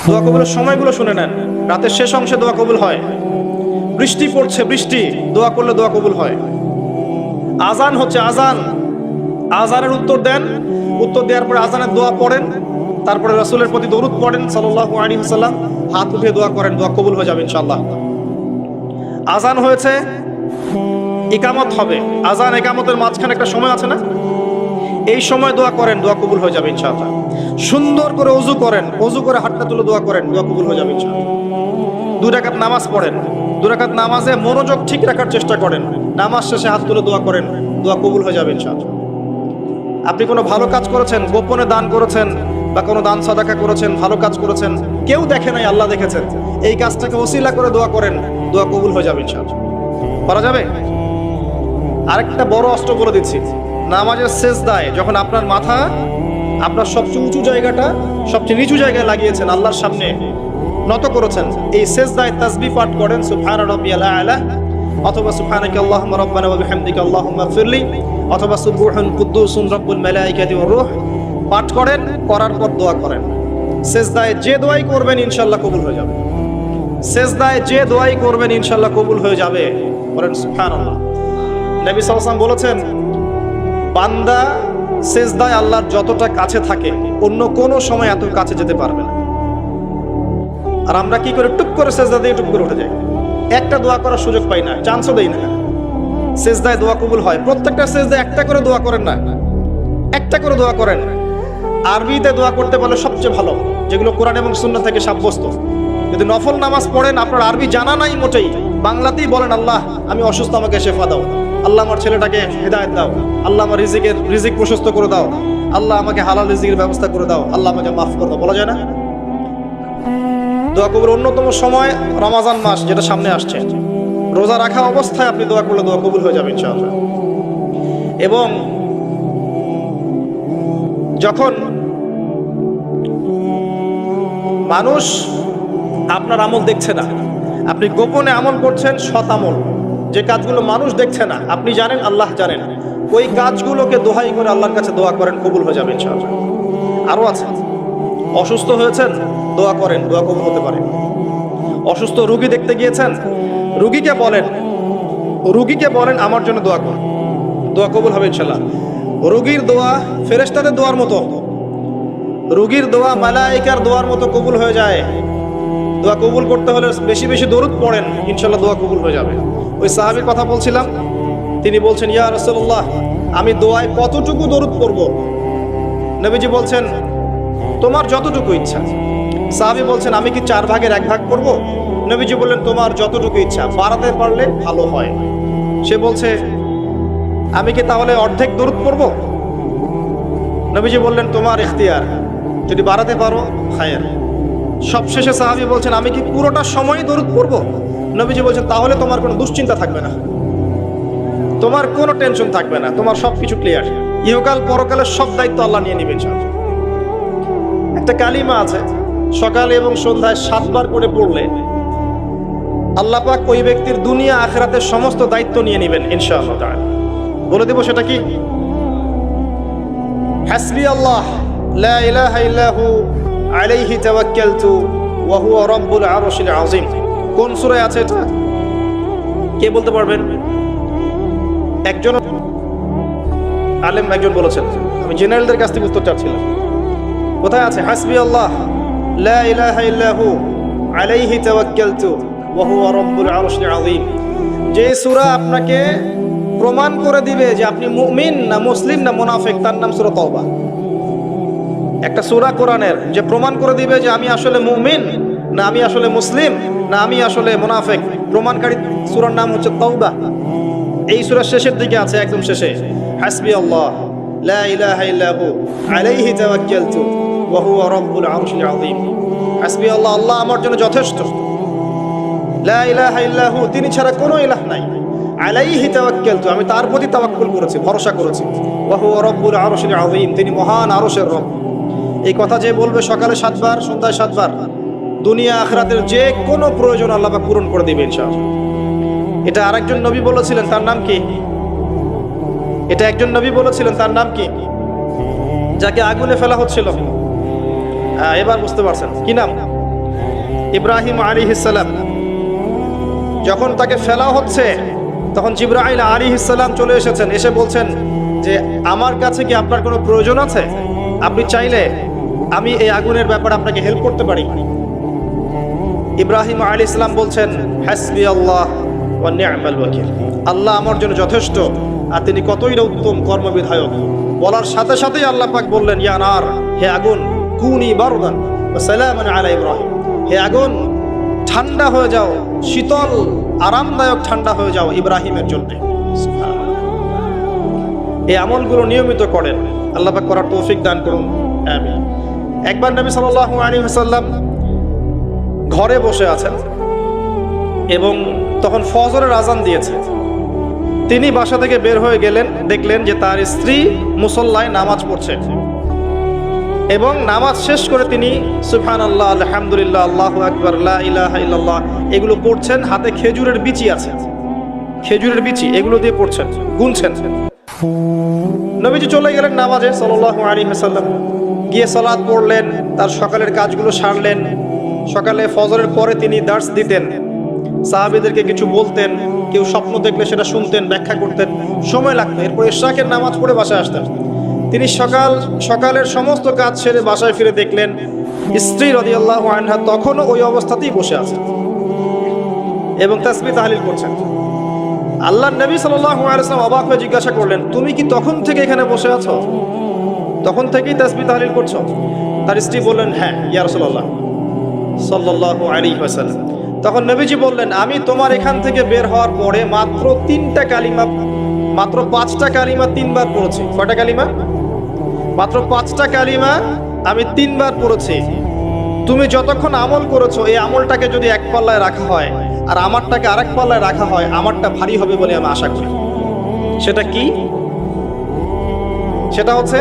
দোয়া কবুলের সময়গুলো শুনে নেন। রাতের শেষ অংশে দোয়া কবুল হয়। বৃষ্টি পড়ছে, বৃষ্টি, দোয়া করলে দোয়া কবুল হয়। আজান হচ্ছে, আজান, আজানের উত্তর দেন, উত্তর দেওয়ার পরে আজানের দোয়া পড়েন, তারপরে রাসূলের প্রতি দরুদ পড়েন সাল্লাল্লাহু আলাইহি ওয়াসাল্লাম, হাত উঠিয়ে দোয়া করেন, দোয়া কবুল হয়ে যাবে ইনশাআল্লাহ। আজান হয়েছে, ইকামত হবে, আজান ইকামতের মাঝখানে একটা সময় আছে না, এই সময় দোয়া করেন, দোয়া কবুল হয়ে যাবে ইনশাআল্লাহ। সুন্দর করে ওযু করেন, ওযু করে হাতটা তুলে দোয়া করেন, দোয়া কবুল হয়ে যাবে ইনশাআল্লাহ। 2 রাকাত নামাজ পড়েন, 2 রাকাত নামাজে মনোযোগ ঠিক রাখার চেষ্টা করেন, নামাজ শেষে হাত তুলে দোয়া করেন, দোয়া কবুল হয়ে যাবে ইনশাআল্লাহ। আপনি কোনো ভালো কাজ করেছেন, গোপনে দান করেছেন বা কোনো দান সাদাকা করেছেন, ভালো কাজ করেছেন, কেউ দেখে নাই, আল্লাহ দেখেছেন, এই কাজটাকে ওসিলা করে দোয়া করেন, দোয়া কবুল হয়ে যাবে ইনশাআল্লাহ। করা যাবে? আরেকটা বড় অস্ত্র বলে দিচ্ছি, নামাজের সেজদায় যখন আপনার মাথা আপনার সবচেয়ে উঁচু জায়গাটা সবচেয়ে নিচু জায়গায় লাগিয়েছেন, আল্লাহর সামনে নত করেছেন, এই সেজদায় তাসবিহ পাঠ করেন, সুবহান রাব্বিয়াল আ'লা, অথবা সুবহানাকা আল্লাহুম্মা রাব্বানা ওয়া বিহামদিকা আল্লাহুম্মা ইগফিরলি, অথবা সুবহান কুদ্দুসুন রাব্বুল মালাইকাতি ওয়ার রূহ পাঠ করেন, করার পর দোয়া করেন। সেজদায় যে দোয়াই করবেন ইনশাআল্লাহ কবুল হয়ে যাবে। সেজদায় যে দোয়াই করবেন ইনশাআল্লাহ কবুল হয়ে যাবে। বলেন সুবহানাল্লাহ। নবী সাল্লাল্লাহু আলাইহি ওয়াসাল্লাম বলেছেন, বান্দা সেজদায় আল্লাহর যতটা কাছে থাকে অন্য কোনো সময় এত কাছে যেতে পারবে না। আর আমরা কি করে টুক করে সেজদা দিয়ে টুক করে উঠে যাই, একটা দোয়া করার সুযোগ পাই না, চান্সও দেই না। সেজদায় দোয়া কবুল হয়, প্রত্যেকটা সেজদায় একটা করে দোয়া করেন না, একটা করে দোয়া করেন। আরবিতে দোয়া করতে পারলে সবচেয়ে ভালো, যেগুলো কোরআন এবং সুন্নাহ থেকে সাব্যস্ত। যদি নফল নামাজ পড়েন, আপনার আরবি জানা নাই মোটেই, বাংলাতেই বলেন, আল্লাহ আমি অসুস্থ, আমাকে শেফা দাও, আল্লাহ আমার ছেলেটাকে হেদায়েত দাও, আল্লাহ আমার রিজিক প্রশস্ত করে দাও, আল্লাহ আমাকে হালাল রিজিকের ব্যবস্থা করে দাও, আল্লাহ আমাকে মাফ করে দাও, বলা যায় না? দোয়া কবুলের অন্যতম সময় রমজান মাস, যেটা সামনে আসছে, রোজা রাখা অবস্থায় আপনি দোয়া করলে দোয়া কবুল হয়ে যাবে ইনশাআল্লাহ। এবং যখন মানুষ আপনার আমল দেখছে না, আপনি গোপনে আমল করছেন, সৎ আমল, যে কাজগুলো মানুষ দেখছে না, আপনি জানেন, আল্লাহ জানেন, ওই কাজগুলোকে দোহাই করে আল্লাহর কাছে দোয়া করেন, কবুল হয়ে যাবে ইনশাআল্লাহ। আরো আছে, অসুস্থ হয়েছেন, দোয়া করেন, দোয়া কবুল হতে পারে। অসুস্থ রোগী দেখতে গিয়েছেন, রোগীকে বলেন আমার জন্য দোয়া করুন, দোয়া কবুল হবে ইনশাআল্লাহ। রোগীর দোয়া ফেরেশতাদের দোয়ার মতো, রোগীর দোয়া মালায়েকার দোয়ার মতো কবুল হয়ে যায়। দোয়া কবুল করতে হলে বেশি বেশি দরুদ পড়েন, ইনশাআল্লাহ দোয়া কবুল হয়ে যাবে। ওই সাহাবীর কথা বলছিলাম, তিনি বলছেন, ইয়া রাসূলুল্লাহ, আমি দোয়ায় কতটুকু দরুদ পড়ব? নবীজি বলছেন, তোমার যতটুকু ইচ্ছা। সাহাবী বলছেন, আমি কি 4 ভাগের 1 ভাগ পড়ব? নবীজি বললেন, তোমার যতটুকু ইচ্ছা, বাড়াতে পারলে ভালো হয়। সে বলছে, আমি কি তাহলে অর্ধেক দরুদ পড়ব? নবীজি বললেন, তোমার ইখতিয়ার, যদি বাড়াতে পারো খায়ের। সবশেষে সাহাবী বলছেন, আমি কি পুরোটা সময় দরুদ পড়ব? নবীজি বলছেন, তাহলে তোমার কোনো দুশ্চিন্তা থাকবে না, তোমার কোনো টেনশন থাকবে না, তোমার সবকিছু ক্লিয়ার, ইহকাল পরকালের সব দায়িত্ব আল্লাহ নিয়ে নেবেন। একটা কালিমা আছে, সকালে এবং সন্ধ্যায় 7 বার করে পড়লে আল্লাহ পাক ওই ব্যক্তির দুনিয়া আখিরাতের সমস্ত দায়িত্ব নিয়ে নেবেন ইনশাআল্লাহ তাআলা। বলে দেব সেটা কি? হাসবি আল্লাহ লা ইলাহা ইল্লাহু আলাইহি তাওয়াক্কালতু ওয়া হুয়া রাব্বুল আরশিল আযীম। কোন সূরায় আছে এটা? কে বলতে পারবেন? একজন আলেম একজন বলেছেন, আমি জেনারেলদের কাছ থেকে উত্তর চাচ্ছিলাম। কোথায় আছে? হাসবি আল্লাহ লা ইলাহা ইল্লাহু আলাইহি তাওয়াক্কালতু ওয়া হুয়া রাব্বুল আরশিল আযীম। যে সূরা আপনাকে প্রমাণ করে দিবে যে আপনি মুমিন না মুসলিম না মুনাফিক, তার নাম সূরা তাওবা। একটা সূরা কোরআনের যে প্রমাণ করে দিবে যে আমি আসলে মুমিন না আমি আসলে মুসলিম না আমি আসলে মুনাফিক, প্রমাণকারী সূরার নাম হচ্ছে তাওবা। এই সূরার শেষের দিকে আছে, একদম শেষে, হাসবি আল্লাহ লা ইলাহা ইল্লাহু আলাইহি তাওয়াক্কালতু ওয়া হুয়া রাব্বুল আরশিল আযীম। হাসবি আল্লাহ, আল্লাহ আমার জন্য যথেষ্ট, লা ইলাহা ইল্লাহু, তিনি ছাড়া কোনো ইলাহ নাই, আলাইহি তাওয়াক্কালতু, আমি তার প্রতি তাওয়াক্কুল করেছি, ভরসা করেছি, ওয়া হুয়া রাব্বুল আরশিল আযীম, তিনি মহান আরশের রব। এই কথা যে বলবে সকালে 7 বার, সন্ধ্যায় 7 বার, দুনিয়া আখিরাতের যে কোনো প্রয়োজন আল্লাহ পাক পূরণ করে দিবেন ইনশাআল্লাহ। এটা আরেকজন নবী বলেছিলেন, তার নাম কি? এটা একজন নবী বলেছিলেন, তার নাম কি? যাকে আগুনে ফেলা হচ্ছিল, এবার বুঝতে পারছেন কি নাম? ইব্রাহিম আলাইহিস সালাম যখন তাকে ফেলা হচ্ছে, তখন জিবরাইল আলাইহিস সালাম চলে এসেছেন, এসে বলছেন যে আমার কাছে কি আপনার কোনো প্রয়োজন আছে? আপনি চাইলে আমি এই আগুনের ব্যাপারে আপনাকে হেল্প করতে পারি। ইব্রাহিম আলাইহিস সালাম বলছেন, হাসবি আল্লাহ ওয়া নি'মাল ওয়াকিল, আল্লাহ আমার জন্য যথেষ্ট আর তিনি কতই না উত্তম কর্মবিধায়ক। বলার সাথে সাথেই আল্লাহ পাক বললেন, ইয়া নার, হে আগুন, কুনি বারদান ওয়া সালামান আলা ইব্রাহিম, হে আগুন ঠান্ডা হয়ে যাও, শীতল আরামদায়ক ঠান্ডা হয়ে যাও ইব্রাহিমের জন্য। এই আমলগুলো নিয়মিত করেন, আল্লাহ পাক করার তৌফিক দান করুন, আমিন। একবার নবী সাল্লাল্লাহু আলাইহি ওয়াসাল্লাম ঘরে বসে আছেন এবং তখন ফজরের আজান দিয়েছে। তিনি বাসা থেকে বের হয়ে গেলেন, দেখলেন যে তার স্ত্রী মুসল্লায় নামাজ পড়ছে এবং নামাজ শেষ করে তিনি সুবহানাল্লাহ, আলহামদুলিল্লাহ, আল্লাহু আকবার, লা ইলাহা ইল্লাল্লাহ এগুলো পড়ছেন। হাতে খেজুরের বিচি আছে, খেজুরের বিচি এগুলো দিয়ে পড়ছেন, গুনছেন। নবীজি চলে গেলেন নামাজে সাল্লাল্লাহু আলাইহি ওয়াসাল্লাম, গিয়ে সালাত পড়লেন, তার সকালের কাজগুলো সারলেন। সকালে ফজরের পরে তিনি দার্স দিতেন, সাহাবীদেরকে কিছু বলতেন, কেউ স্বপ্ন দেখলে সেটা শুনতেন, ব্যাখ্যা করতেন, সময় লাগতো। এরপর ইশরাকের নামাজ পড়ে বাসায় আসতেন। তিনি সকালের সমস্ত কাজ সেরে বাসায় ফিরে দেখলেন স্ত্রী রাদিয়াল্লাহু আনহা তখনও ওই অবস্থাতেই বসে আছেন এবং তাসবিহ তাহলিল করছেন। আল্লাহর নবী সাল্লাল্লাহু আলাইহি ওয়াসাল্লাম অবাক হয়ে জিজ্ঞাসা করলেন, তুমি কি তখন থেকে এখানে বসে আছো? তখন থেকেই তাসবিহ তাহলিল করছো? তার স্ত্রী বললেন, হ্যাঁ ইয়া রাসূলুল্লাহ সাল্লাল্লাহু আলাইহি ওয়াসাল্লাম। তখন নবীজি বললেন, আমি তোমার এখান থেকে বের হওয়ার পরে মাত্র 5টা কালিমা 3বার পড়েছি। কয়টা কালিমা? মাত্র 5টা কালিমা আমি 3বার পড়েছি। তুমি যতক্ষণ আমল করেছো, এই আমলটাকে যদি এক পাল্লায় রাখা হয় আর আমারটাকে আরেক পাল্লায় রাখা হয়, আমারটা ভারী হবে বলে আমি আশা করি। সেটা কি? সেটা হচ্ছে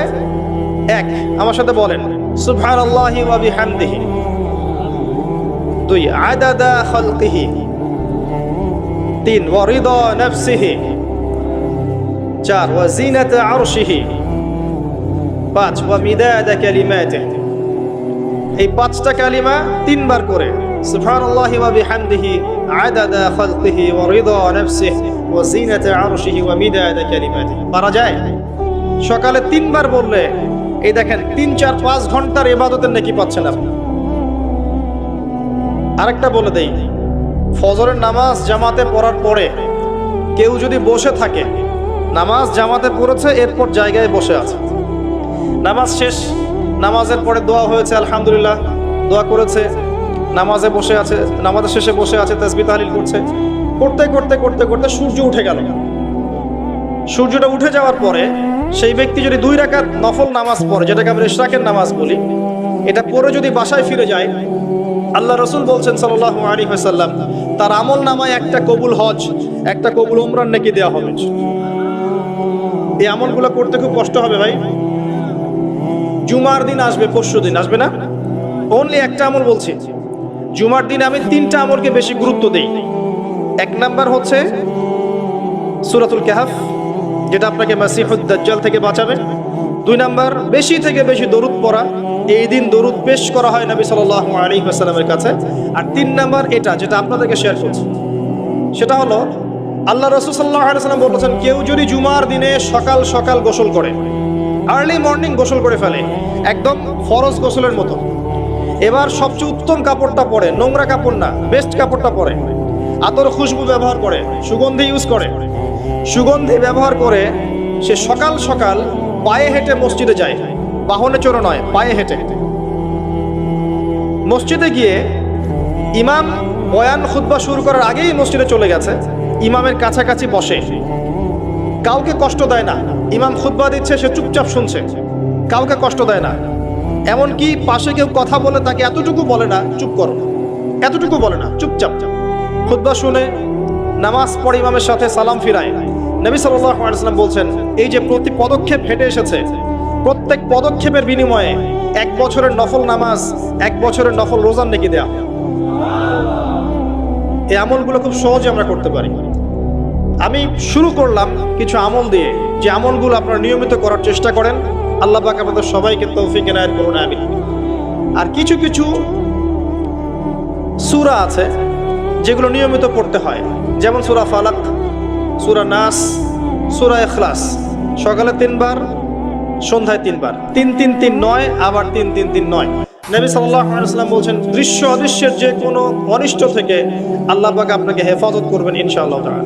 এক, আমার সাথে বলেন, সুবহানাল্লাহি ওয়া বিহামদিহি। 2, আদাদা খালকিহি। 3, ওয়া রিদা নাফসিহি। 4, ওয়া জিনাতা আরশিহি। 5, ওয়া মিদাদা কালিমাতিহি। এই 5টা কালিমা 3বার করে, সুবহানাল্লাহি ওয়া বিহামদিহি, আদাদা খালকিহি, ওয়া রিদা নাফসিহি, ওয়া জিনাতা আরশিহি, ওয়া মিদাদা কালিমাতিহি। পারা যায়? সকালে 3বার বললে এই দেখেন 3, 4, 5 ঘন্টার ইবাদতের নেকি পাচ্ছেন আপনি। আরেকটা বলে দেই, ফজরের নামাজ জামাতে পড়ার পরে কেউ যদি বসে থাকে, নামাজ জামাতে পড়েছে এরপর জায়গায় বসে আছে, নামাজ শেষ, নামাজের পরে দোয়া হয়েছে আলহামদুলিল্লাহ, দোয়া করেছে, নামাজে বসে আছে, নামাজের শেষে বসে আছে, তাসবিহ তাহলিল করছে, করতে করতে করতে করতে সূর্য উঠে গেল। সূর্যটা উঠে যাওয়ার পরে সেই ব্যক্তি যদি 2 রাকাত নফল নামাজ পড়ে, যেটাকে আমরা ইশরাকের নামাজ বলি, এটা পরে যদি বাসায় ফিরে যায়, আল্লাহ রাসূল বলছেন সাল্লাল্লাহু আলাইহি ওয়াসাল্লাম, তার আমল নামায় একটা কবুল হজ, একটা কবুল উমরার নেকি দেওয়া হবে। এই আমলগুলো করতে খুব কষ্ট হবে ভাই। জুমার দিন আসবে, পরশু দিন আসবে না, অনলি একটা আমল বলছি। জুমার দিন আমি 3টা আমলকে বেশি গুরুত্ব দেই। 1 নাম্বার হচ্ছে সূরাতুল কাহফ, যেটা আপনাকে মাসিহুদ দাজ্জাল থেকে বাঁচাবে। 2 নাম্বার বেশি থেকে বেশি দরুদ পড়া, এই দিন দরুদ পেশ করা হয় নবী সাল্লাল্লাহু আলাইহি ওয়াসাল্লামের কাছে। আর 3 নাম্বার এটা যেটা আপনাদেরকে শেয়ার করছি, সেটা হলো আল্লাহ রাসূল সাল্লাল্লাহু আলাইহি ওয়াসাল্লাম বলেছেন, কেউ যদি জুমার দিনে সকাল সকাল গোসল করে, আর্লি মর্নিং গোসল করে ফেলে, একদম ফরজ গোসলের মতো, এবার সবচেয়ে উত্তম কাপড়টা পরে, নোংরা কাপড় না, বেস্ট কাপড়টা পরে, আতর খুশবু ব্যবহার করে, সুগন্ধি ইউজ করে, সুগন্ধি ব্যবহার করে সে সকাল সকাল পায়ে হেঁটে মসজিদে যায়, বাহনে চড়ে নয়, পায়ে হেঁটে মসজিদে গিয়ে ইমাম বয়ান খুতবা শুরু করার আগেই মসজিদে চলে গেছে, ইমামের কাছাকাছি বসে, কাউকে কষ্ট দেয় না, ইমাম খুতবা দিচ্ছে সে চুপচাপ শুনছে, কাউকে কষ্ট দেয় না, এমনকি পাশে কেউ কথা বলে তাকে এতটুকু বলে না চুপ করো, এতটুকু বলে না, চুপচাপ খুতবা শুনে নামাজ পড়ে ইমামের সাথে সালাম ফিরায়। নবী সাল্লাল্লাহু আলাইহি ওয়াসাল্লাম বলছেন, এই যে প্রতি পদক্ষেপ হেঁটে এসেছে, প্রত্যেক পদক্ষেপের বিনিময়ে 1 বছরের নফল নামাজ, 1 বছরের নফল রোজার নেকি দেয়া। এই আমলগুলো খুব সহজে আমরা করতে পারি। আমি শুরু করলাম কিছু আমল দিয়ে, যে আমলগুলো আপনারা নিয়মিত করার চেষ্টা করেন, আল্লাহ পাক আমাদের সবাইকে তৌফিক এনায়েত করুন, আমিন। আর কিছু কিছু সূরা আছে যেগুলো নিয়মিত পড়তে হয়, যেমন সূরা ফালাক, সূরা নাস, সূরা ইখলাস। সকালে 3 বার, সন্ধ্যায় 3 বার। 3-3-3-9, আবার 3-3-3-9। নবী সাল্লাল্লাহু আলাইহি ওয়াসাল্লাম বলছেন, দৃশ্য অদৃশ্যের যে কোনো অনিষ্ট থেকে আল্লাহ পাক আপনাকে হেফাজত করবেন ইনশাআল্লাহ তাআলা।